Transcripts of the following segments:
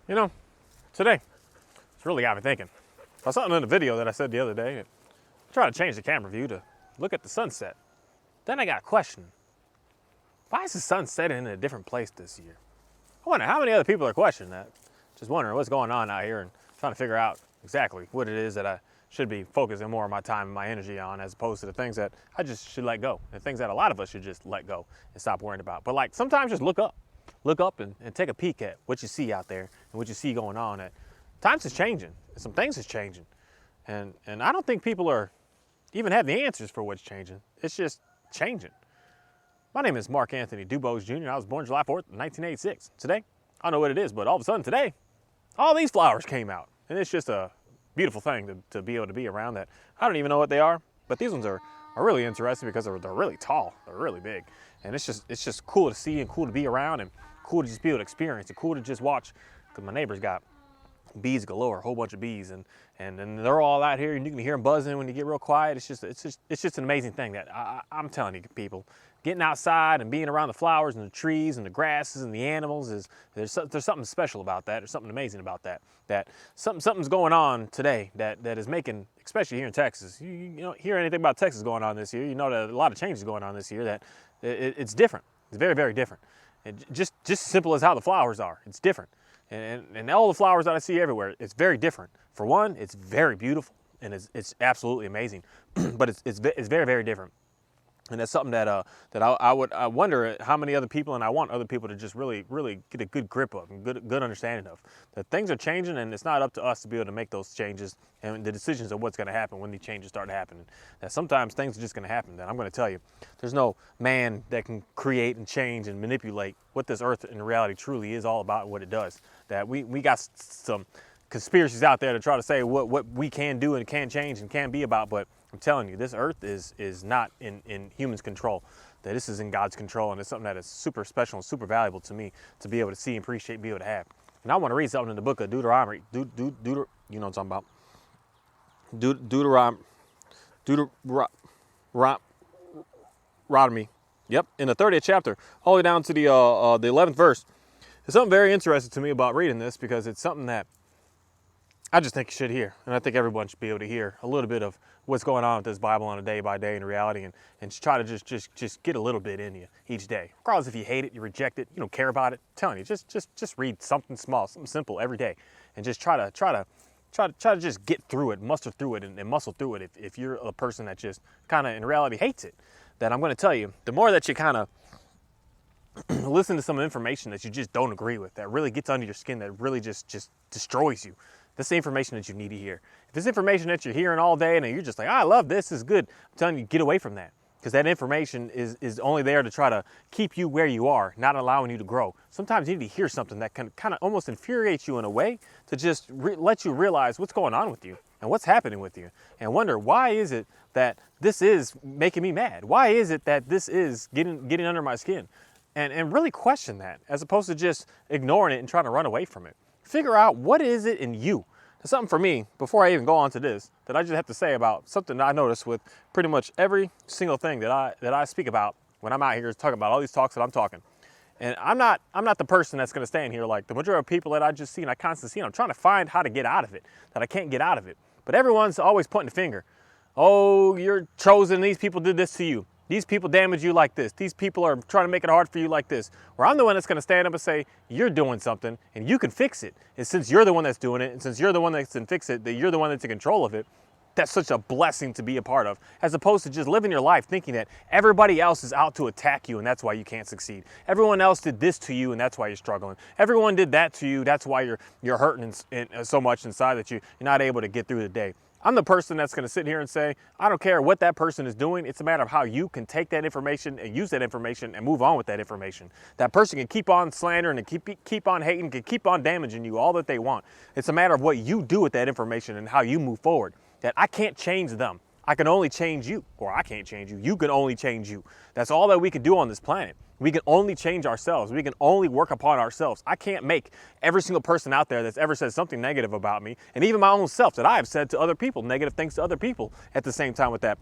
You know, today, it's really got me thinking. I saw something in a video that I said the other day. I tried to change the camera view to look at the sunset. Then I got a question. Why is the sun setting in a different place this year? I wonder how many other people are questioning that. Just wondering what's going on out here and trying to figure out exactly what it is that I should be focusing more of my time and my energy on, as opposed to the things that I just should let go. The things that a lot of us should just let go and stop worrying about. But like sometimes just look up. Look up and take a peek at what you see out there and what you see going on. At times is changing. And some things is changing. And I don't think people are even have the answers for what's changing. It's just changing. My name is Mark Anthony Dubose Jr. I was born July 4th, 1986. Today, I don't know what it is, but all of a sudden today, all these flowers came out. And it's just a beautiful thing to be able to be around that. I don't even know what they are, but these ones are really interesting because they're really tall. They're really big. And it's just cool to see and cool to be around and cool to just be able to experience and cool to just watch. Because my neighbor's got bees galore, a whole bunch of bees, and they're all out here, and you can hear them buzzing when you get real quiet. It's just an amazing thing that I'm telling you, people, getting outside and being around the flowers and the trees and the grasses and the animals there's something special about that. There's something amazing about that. That something's going on today that is making, especially here in Texas. You don't hear anything about Texas going on this year. You know that a lot of changes going on this year. That it's different. It's very, very different. Just as simple as how the flowers are. It's different. And all the flowers that I see everywhere, it's very different. For one, it's very beautiful and it's absolutely amazing, but it's very, very different. And that's something that I wonder how many other people, and I want other people to just really get a good grip of and good understanding of that things are changing, and it's not up to us to be able to make those changes and the decisions of what's going to happen when the changes start happening. That sometimes things are just going to happen. That I'm going to tell you, there's no man that can create and change and manipulate what this earth in reality truly is all about and what it does. That we got some conspiracies out there to try to say what we can do and can change and can be about, but I'm telling you, this earth is not in humans' control. That this is in God's control, and it's something that is super special and super valuable to me to be able to see, appreciate, and be able to have. And I want to read something in the book of Deuteronomy. You know what I'm talking about. Deuteronomy. Yep, in the 30th chapter, all the way down to the 11th verse. There's something very interesting to me about reading this because it's something that I just think you should hear, and I think everyone should be able to hear a little bit of what's going on with this Bible on a day-by-day in reality, and try to just get a little bit in you each day. Regardless if you hate it, you reject it, you don't care about it. I'm telling you, just read something small, something simple every day, and just try to just get through it, muster through it, and muscle through it. If you're a person that just kind of in reality hates it, then I'm going to tell you, the more that you kind of listen to some information that you just don't agree with, that really gets under your skin, that really just destroys you. That's the information that you need to hear. If this information that you're hearing all day and you're just like, I love this, is good, I'm telling you, get away from that. Because that information is only there to try to keep you where you are, not allowing you to grow. Sometimes you need to hear something that can kind of almost infuriate you in a way to just let you realize what's going on with you and what's happening with you. And wonder, why is it that this is making me mad? Why is it that this is getting under my skin? And really question that, as opposed to just ignoring it and trying to run away from it. Figure out what is it in you. There's something for me, before I even go on to this, that I just have to say about something that I notice with pretty much every single thing that I speak about when I'm out here talking about all these talks that I'm talking. And I'm not the person that's going to stand here like the majority of people that I just see and I constantly see, and I'm trying to find how to get out of it, that I can't get out of it. But everyone's always pointing the finger. Oh, you're chosen, these people did this to you. These people damage you like this. These people are trying to make it hard for you like this. Where I'm the one that's going to stand up and say, you're doing something and you can fix it. And since you're the one that's doing it, and since you're the one that can fix it, that you're the one that's in control of it, that's such a blessing to be a part of. As opposed to just living your life thinking that everybody else is out to attack you and that's why you can't succeed. Everyone else did this to you and that's why you're struggling. Everyone did that to you, that's why you're hurting so much inside that you're not able to get through the day. I'm the person that's going to sit here and say, I don't care what that person is doing. It's a matter of how you can take that information and use that information and move on with that information. That person can keep on slandering and keep on hating, can keep on damaging you all that they want. It's a matter of what you do with that information and how you move forward. That I can't change them. I can only change you, or I can't change you. You can only change you. That's all that we can do on this planet. We can only change ourselves. We can only work upon ourselves. I can't make every single person out there that's ever said something negative about me, and even my own self that I have said to other people, negative things to other people at the same time with that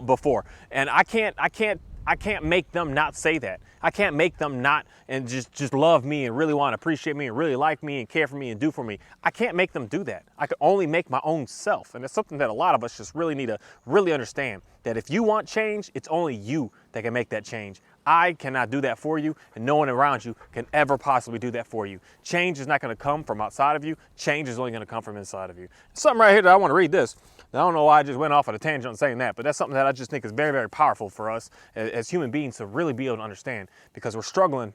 before. And I can't make them not say that. I can't make them not and just love me and really want to appreciate me and really like me and care for me and do for me. I can't make them do that. I can only make my own self. And it's something that a lot of us just really need to really understand, that if you want change, it's only you that can make that change. I cannot do that for you, and no one around you can ever possibly do that for you. Change is not going to come from outside of you. Change is only going to come from inside of you. Something right here that I want to read this. Now, I don't know why I just went off on a tangent on saying that, but that's something that I just think is very, very powerful for us as human beings to really be able to understand, because we're struggling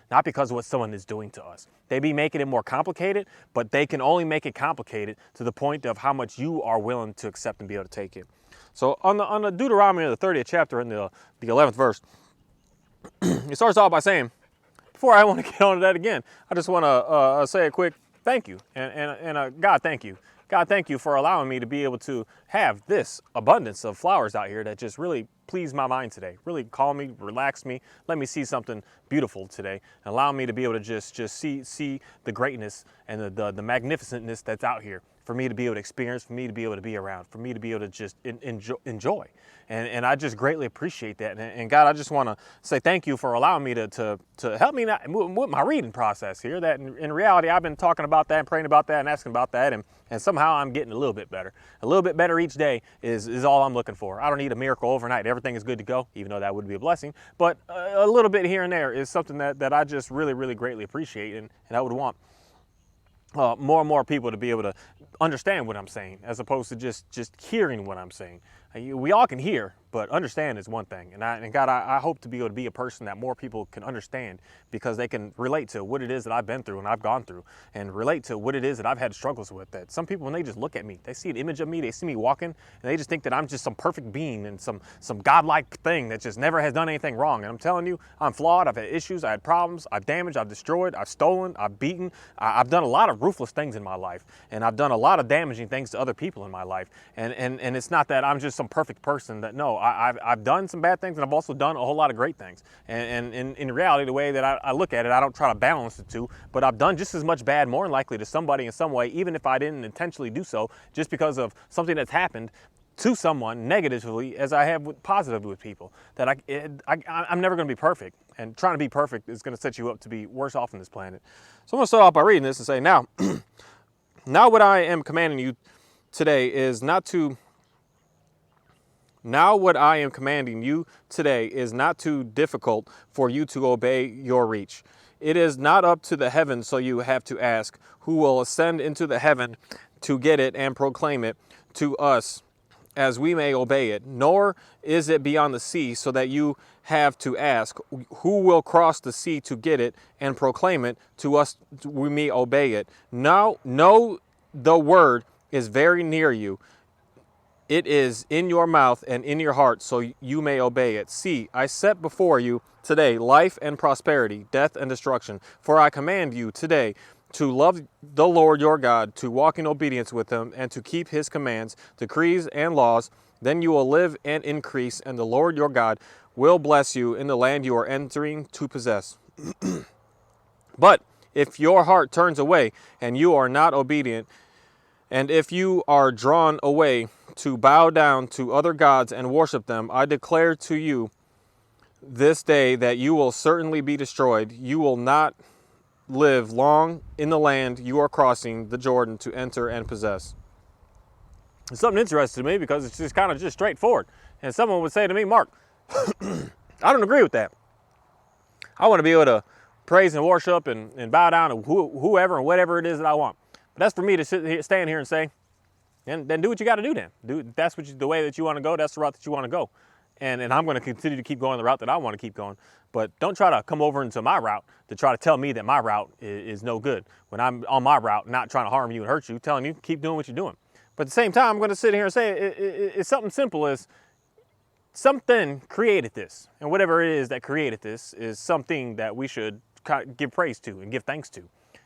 not because of what someone is doing to us. They be making it more complicated, but they can only make it complicated to the point of how much you are willing to accept and be able to take it. So on the Deuteronomy, the 30th chapter, in the 11th verse, it starts off by saying, before I want to get on to that again, I just want to say a quick thank you. And God, thank you. God, thank you for allowing me to be able to have this abundance of flowers out here that just really please my mind today. Really calm me, relax me, let me see something beautiful today, and allow me to be able to just see the greatness and the magnificentness that's out here, for me to be able to experience, for me to be able to be around, for me to be able to just enjoy. And I just greatly appreciate that. And God, I just want to say thank you for allowing me to help me with my reading process here. That in reality, I've been talking about that and praying about that and asking about that, and somehow I'm getting a little bit better. A little bit better each day is all I'm looking for. I don't need a miracle overnight. Everything is good to go, even though that would be a blessing. But a little bit here and there is something that I just really, really greatly appreciate, and I would want more and more people to be able to understand what I'm saying, as opposed to just hearing what I'm saying. We all can hear, but understand is one thing. And God, I hope to be able to be a person that more people can understand, because they can relate to what it is that I've been through and I've gone through, and relate to what it is that I've had struggles with. That some people, when they just look at me, they see an image of me, they see me walking, and they just think that I'm just some perfect being and some godlike thing that just never has done anything wrong. And I'm telling you, I'm flawed. I've had issues. I had problems. I've damaged. I've destroyed. I've stolen. I've beaten. I've done a lot of ruthless things in my life, and I've done a lot of damaging things to other people in my life. And it's not that I'm just some perfect person. That no, I've done some bad things, and I've also done a whole lot of great things. And in reality, the way that I look at it, I don't try to balance the two, but I've done just as much bad, more than likely, to somebody in some way, even if I didn't intentionally do so, just because of something that's happened to someone negatively, as I have positively with people. That I'm never going to be perfect, and trying to be perfect is going to set you up to be worse off on this planet. So I'm going to start off by reading this and say, now what I am commanding you today is not too difficult for you to obey your reach. It is not up to the heavens, so you have to ask, who will ascend into the heaven to get it and proclaim it to us, as we may obey it. Nor is it beyond the sea, so that you have to ask, who will cross the sea to get it and proclaim it to us, we may obey it. Now, know the word is very near you. It is in your mouth and in your heart, so you may obey it. See, I set before you today life and prosperity, death and destruction. For I command you today to love the Lord your God, to walk in obedience with him, and to keep his commands, decrees, and laws. Then you will live and increase, and the Lord your God will bless you in the land you are entering to possess. But if your heart turns away and you are not obedient, and if you are drawn away to bow down to other gods and worship them, I declare to you this day that you will certainly be destroyed. You will not live long in the land you are crossing the Jordan to enter and possess. It's something interesting to me, because it's just kind of just straightforward. And someone would say to me, Mark, I don't agree with that. I want to be able to praise and worship and bow down to whoever and whatever it is that I want. But that's for me to stand here and say, then do what you got to do then. That's the way that you want to go. That's the route that you want to go. And I'm going to continue to keep going the route that I want to keep going. But don't try to come over into my route to try to tell me that my route is no good, when I'm on my route, not trying to harm you and hurt you, telling you keep doing what you're doing. But at the same time, I'm going to sit here and say it's something simple as something created this. And whatever it is that created this is something that we should give praise to and give thanks to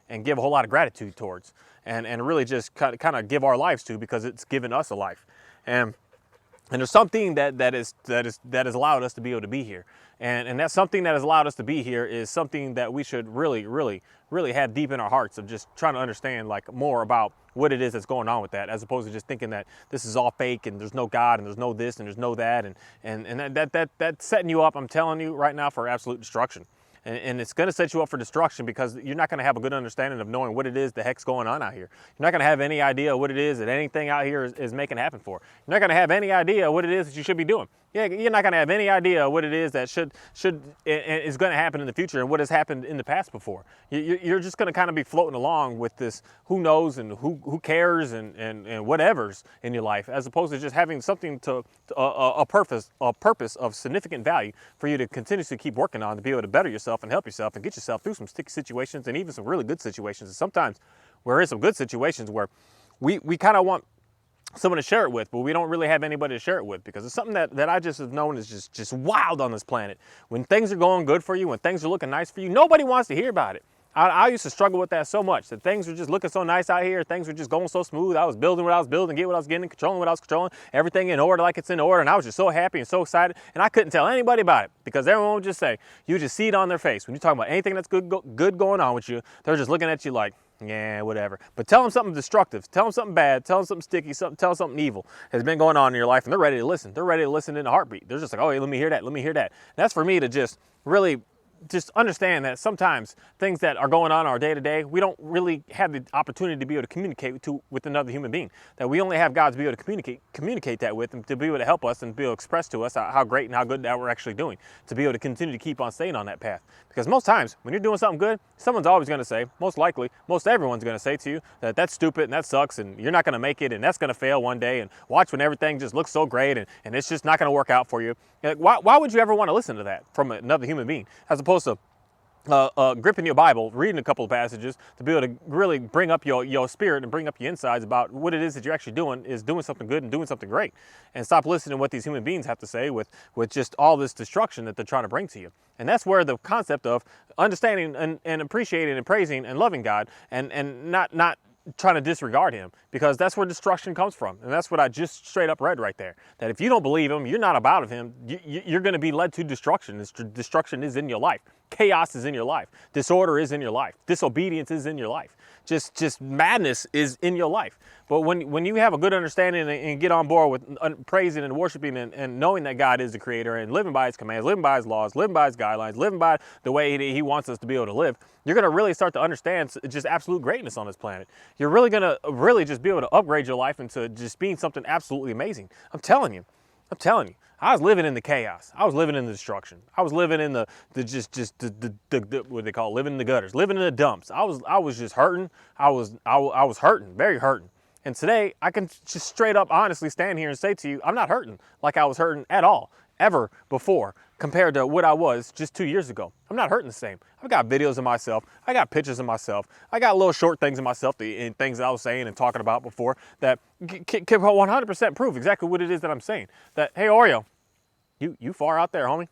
and give a whole lot of gratitude towards, and really just kind of give our lives to, because it's given us a life. And And there's something that has allowed us to be able to be here. And that something that has allowed us to be here is something that we should really have deep in our hearts, of just trying to understand like more about what it is that's going on with that, as opposed to just thinking that this is all fake and there's no God and there's no this and there's no that, and that's setting you up, I'm telling you right now, for absolute destruction. And it's going to set you up for destruction, because you're not going to have a good understanding of knowing what it is the heck's going on out here. You're not going to have any idea what it is that anything out here is making happen for. You're not going to have any idea what it is that you should be doing. Yeah, you're not going to have any idea what it is that is going to happen in the future, and what has happened in the past before. You're just going to kind of be floating along with this who knows and who cares and whatever's in your life, as opposed to just having something to a purpose of significant value for you to continuously keep working on, to be able to better yourself and help yourself and get yourself through some sticky situations, and even some really good situations. And sometimes we're in some good situations where we kind of want someone to share it with, but we don't really have anybody to share it with, because it's something that I just have known is just wild on this planet. When things are going good for you, when things are looking nice for you, nobody wants to hear about it. I used to struggle with that so much, that things were just looking so nice out here, things were just going so smooth. I was building what I was building, getting what I was getting, controlling what I was controlling, everything in order like it's in order, and I was just so happy and so excited, and I couldn't tell anybody about it, because everyone would just say, you just see it on their face. When you talk about anything that's good going on with you, they're just looking at you like, yeah, whatever. But tell them something destructive, tell them something bad, tell them something sticky, tell them something evil has been going on in your life, and they're ready to listen. They're ready to listen in a heartbeat. They're just like, oh, hey, let me hear that, let me hear that. And that's for me to just really just understand that sometimes things that are going on our day to day, we don't really have the opportunity to be able to communicate with another human being. That we only have God to be able to communicate that with, and to be able to help us and be able to express to us how great and how good that we're actually doing, to be able to continue to keep on staying on that path. Because most times when you're doing something good, someone's always going to say, most likely, most everyone's going to say to you that that's stupid and that sucks and you're not going to make it and that's going to fail one day, and watch when everything just looks so great and it's just not going to work out for you. Like, why would you ever want to listen to that from another human being, as opposed to gripping your Bible, reading a couple of passages to be able to really bring up your spirit and bring up your insides about what it is that you're actually doing, is doing something good and doing something great, and stop listening to what these human beings have to say with just all this destruction that they're trying to bring to you. And that's where the concept of understanding and appreciating and praising and loving God and not trying to disregard him, because that's where destruction comes from. And that's what I just straight up read right there, that if you don't believe him, you're not about him, you're going to be led to destruction. Destruction is in your life. Chaos is in your life. Disorder is in your life. Disobedience is in your life. Just madness is in your life. But when you have a good understanding and get on board with praising and worshiping and knowing that God is the creator, and living by his commands, living by his laws, living by his guidelines, living by the way he wants us to be able to live, you're going to really start to understand just absolute greatness on this planet. You're really going to really just be able to upgrade your life into just being something absolutely amazing. I'm telling you. I was living in the chaos. I was living in the destruction. I was living in the what they call it, living in the gutters, living in the dumps. I was just hurting. I was hurting, very hurting. And today I can just straight up honestly stand here and say to you, I'm not hurting like I was hurting at all, ever before, compared to what I was just 2 years ago. I'm not hurting the same. I've got videos of myself. I got pictures of myself. I got little short things of myself and things that I was saying and talking about before that can 100% prove exactly what it is that I'm saying. That, hey, Oreo, you far out there, homie.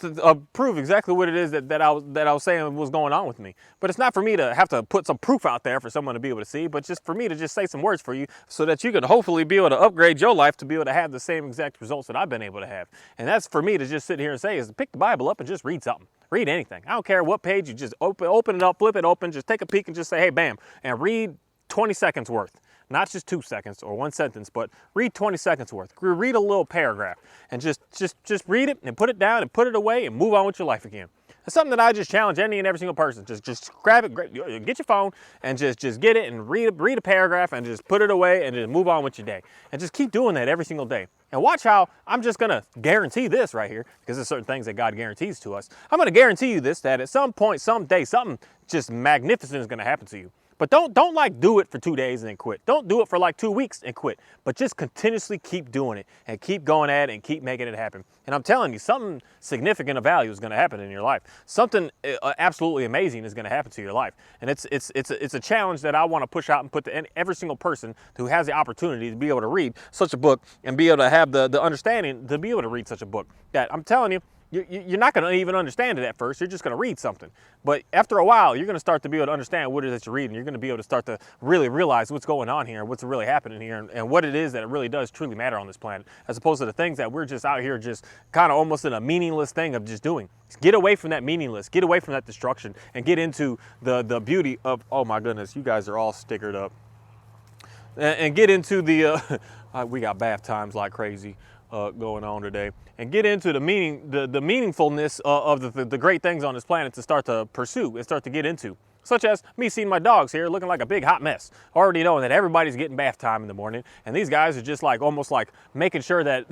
To prove exactly what it is that I was saying was going on with me. But it's not for me to have to put some proof out there for someone to be able to see, but just for me to just say some words for you so that you can hopefully be able to upgrade your life to be able to have the same exact results that I've been able to have. And that's for me to just sit here and say, is to pick the Bible up and just read something. Read anything. I don't care what page, you just open it up, flip it open, just take a peek and just say, hey, bam, and read 20 seconds worth. Not just 2 seconds or one sentence, but read 20 seconds worth. Read a little paragraph and just read it and put it down and put it away and move on with your life again. It's something that I just challenge any and every single person. Just grab it, get your phone and just get it and read a paragraph and just put it away and just move on with your day. And just keep doing that every single day. And watch how I'm just going to guarantee this right here, because there's certain things that God guarantees to us. I'm going to guarantee you this, that at some point, someday, something just magnificent is going to happen to you. But don't like do it for 2 days and then quit. Don't do it for like 2 weeks and quit. But just continuously keep doing it and keep going at it and keep making it happen. And I'm telling you, something significant of value is going to happen in your life. Something absolutely amazing is going to happen to your life. And it's a challenge that I want to push out and put to every single person who has the opportunity to be able to read such a book and be able to have the understanding to be able to read such a book. That I'm telling you, you're not going to even understand it at first. You're just going to read something. But after a while, you're going to start to be able to understand what it is that you're reading. You're going to be able to start to really realize what's going on here, what's really happening here, and what it is that it really does truly matter on this planet, as opposed to the things that we're just out here just kind of almost in a meaningless thing of just doing. Get away from that meaningless, get away from that destruction, and get into the beauty of, oh my goodness, you guys are all stickered up. And get into the, we got bath times like crazy going on today, and get into the meaningfulness of the great things on this planet to start to pursue and start to get into. Such as me seeing my dogs here looking like a big hot mess, already knowing that everybody's getting bath time in the morning, and these guys are just like almost like making sure that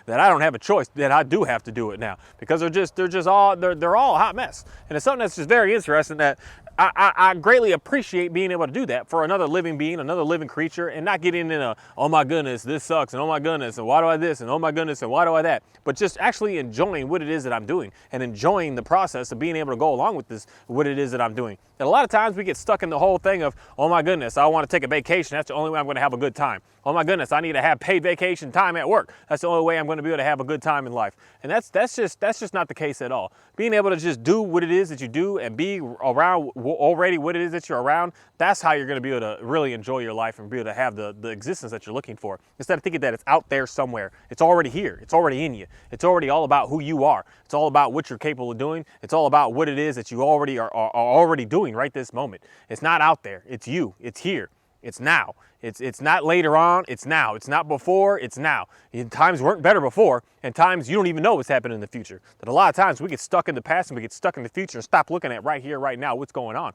that I don't have a choice, that I do have to do it now, because they're all a hot mess. And it's something that's just very interesting that I greatly appreciate being able to do that for another living being, another living creature, and not getting in a, oh my goodness, this sucks, and oh my goodness, and why do I this, and oh my goodness, and why do I that, but just actually enjoying what it is that I'm doing, and enjoying the process of being able to go along with this, what it is that I'm doing. And a lot of times we get stuck in the whole thing of, oh my goodness, I want to take a vacation, that's the only way I'm going to have a good time. Oh my goodness, I need to have paid vacation time at work. That's the only way I'm going to be able to have a good time in life. And that's just not the case at all. Being able to just do what it is that you do and be around already what it is that you're around, that's how you're going to be able to really enjoy your life and be able to have the existence that you're looking for. Instead of thinking that it's out there somewhere. It's already here. It's already in you. It's already all about who you are. It's all about what you're capable of doing. It's all about what it is that you already are already doing right this moment. It's not out there. It's you. It's here. It's now. It's not later on, it's now. It's not before, it's now. And times weren't better before, and times you don't even know what's happening in the future. That a lot of times we get stuck in the past and we get stuck in the future and stop looking at right here, right now, what's going on.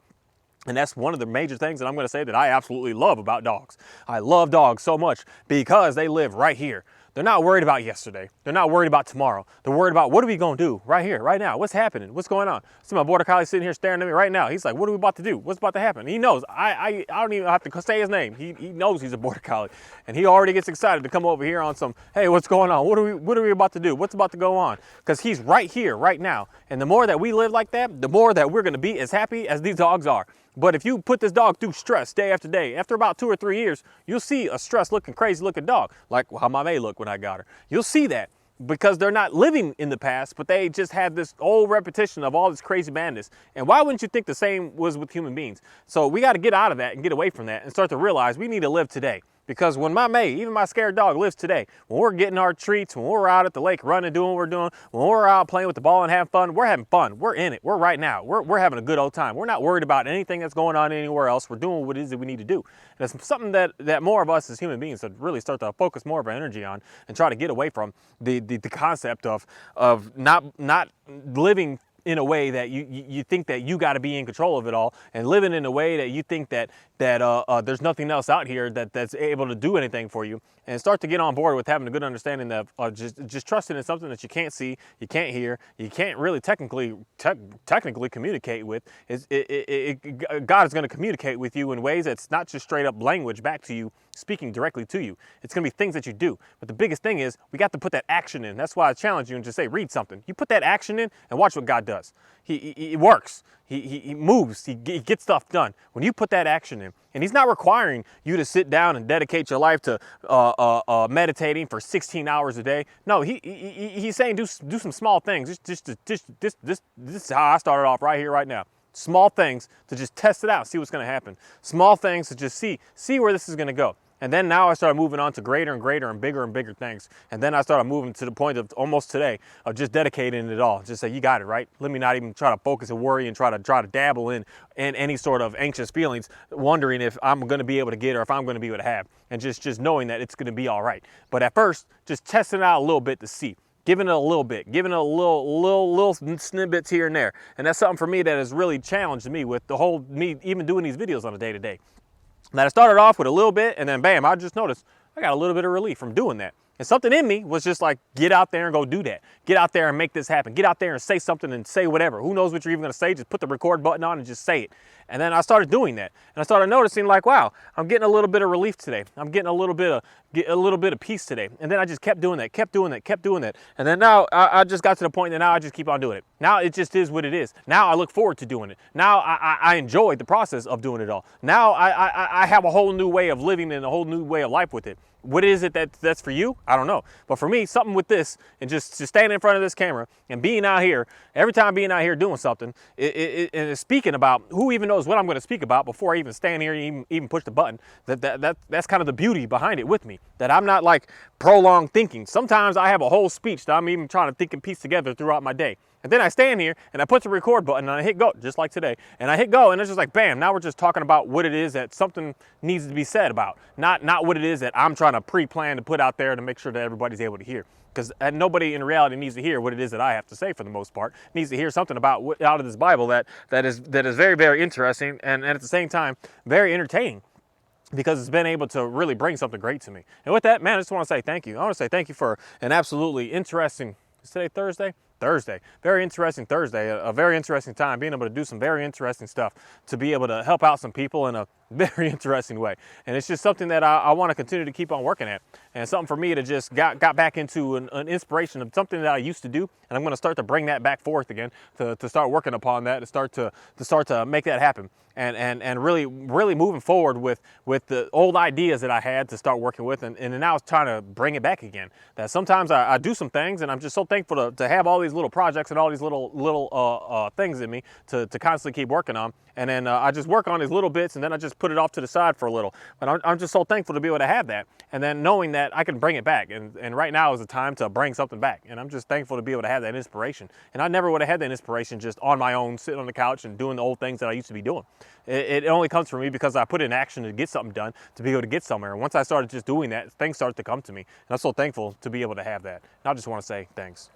And that's one of the major things that I'm going to say that I absolutely love about dogs. I love dogs so much because they live right here. They're not worried about yesterday. They're not worried about tomorrow. They're worried about what are we going to do right here, right now? What's happening? What's going on? See my border collie sitting here staring at me right now. He's like, what are we about to do? What's about to happen? He knows. I don't even have to say his name. He knows he's a border collie. And he already gets excited to come over here on some, hey, what's going on? What are we about to do? What's about to go on? Because he's right here, right now. And the more that we live like that, the more that we're going to be as happy as these dogs are. But if you put this dog through stress day after day, after about 2 or 3 years, you'll see a stress looking, crazy looking dog, like how my May looked when I got her. You'll see that because they're not living in the past, but they just had this old repetition of all this crazy madness. And why wouldn't you think the same was with human beings? So we got to get out of that and get away from that and start to realize we need to live today. Because when my May, even my scared dog, lives today, when we're getting our treats, when we're out at the lake running, doing what we're doing, when we're out playing with the ball and having fun, we're having fun. We're in it. We're right now. We're having a good old time. We're not worried about anything that's going on anywhere else. We're doing what it is that we need to do. And it's something that more of us as human beings should really start to focus more of our energy on and try to get away from the concept of not living in a way that you think that you got to be in control of it all, and living in a way that you think that there's nothing else out here that's able to do anything for you, and start to get on board with having a good understanding of just trusting in something that you can't see, you can't hear, you can't really technically communicate with. God is going to communicate with you in ways that's not just straight up language back to you, speaking directly to you. It's going to be things that you do. But the biggest thing is we got to put that action in. That's why I challenge you and just say, read something. You put that action in and watch what God does. He works. He moves. He gets stuff done. When you put that action in, and he's not requiring you to sit down and dedicate your life to meditating for 16 hours a day. No, he's saying do some small things. This is how I started off right here, right now. Small things to just test it out, see what's going to happen. Small things to just see where this is going to go. And then now I started moving on to greater and greater and bigger things. And then I started moving to the point of almost today of just dedicating it all. Just say, you got it, right? Let me not even try to focus and worry and try to dabble in any sort of anxious feelings, wondering if I'm going to be able to get or if I'm going to be able to have. And just knowing that it's going to be all right. But at first, just testing it out a little bit to see. Giving it a little bit, giving it a little snippets here and there. And that's something for me that has really challenged me with the whole, me even doing these videos on a day-to-day. That I started off with a little bit, and then bam, I just noticed I got a little bit of relief from doing that. And something in me was just like, get out there and go do that. Get out there and make this happen. Get out there and say something and say whatever. Who knows what you're even going to say? Just put the record button on and just say it. And then I started doing that, and I started noticing like, wow, I'm getting a little bit of relief today. I'm getting a little bit of peace today. And then I just kept doing that, kept doing that, kept doing that. And then now I just got to the point that now I just keep on doing it. Now it just is what it is. Now I look forward to doing it. Now I enjoy the process of doing it all. Now I have a whole new way of living and a whole new way of life with it. What is it that's for you? I don't know. But for me, something with this and just standing in front of this camera and being out here, every time being out here doing something, and speaking about, who even knows what I'm going to speak about before I even stand here and even push the button, that's kind of the beauty behind it with me, that I'm not like prolonged thinking. Sometimes I have a whole speech that I'm even trying to think and piece together throughout my day. And then I stand here and I put the record button and I hit go, just like today. And I hit go and it's just like, bam, now we're just talking about what it is that something needs to be said about. Not what it is that I'm trying to pre-plan to put out there to make sure that everybody's able to hear. Because nobody in reality needs to hear what it is that I have to say for the most part. Needs to hear something about out of this Bible that is very, very interesting and at the same time, very entertaining. Because it's been able to really bring something great to me. And with that, man, I just want to say thank you. I want to say thank you for an absolutely interesting, is today Thursday? Thursday. Very interesting Thursday, a very interesting time, being able to do some very interesting stuff, to be able to help out some people in a very interesting way. And it's just something that I want to continue to keep on working at. And something for me to just got back into an inspiration of something that I used to do. And I'm going to start to bring that back forth again, to start working upon that, to start to make that happen. And really moving forward with the old ideas that I had to start working with, and now it's trying to bring it back again. That sometimes I do some things, and I'm just so thankful to have all these little projects and all these little things in me to constantly keep working on. And then I just work on these little bits, and then I just put it off to the side for a little. But I'm just so thankful to be able to have that, and then knowing that I can bring it back. And right now is the time to bring something back. And I'm just thankful to be able to have that inspiration. And I never would have had that inspiration just on my own, sitting on the couch and doing the old things that I used to be doing. It only comes from me because I put it in action to get something done, to be able to get somewhere. And once I started just doing that, things started to come to me. And I'm so thankful to be able to have that. And I just want to say thanks.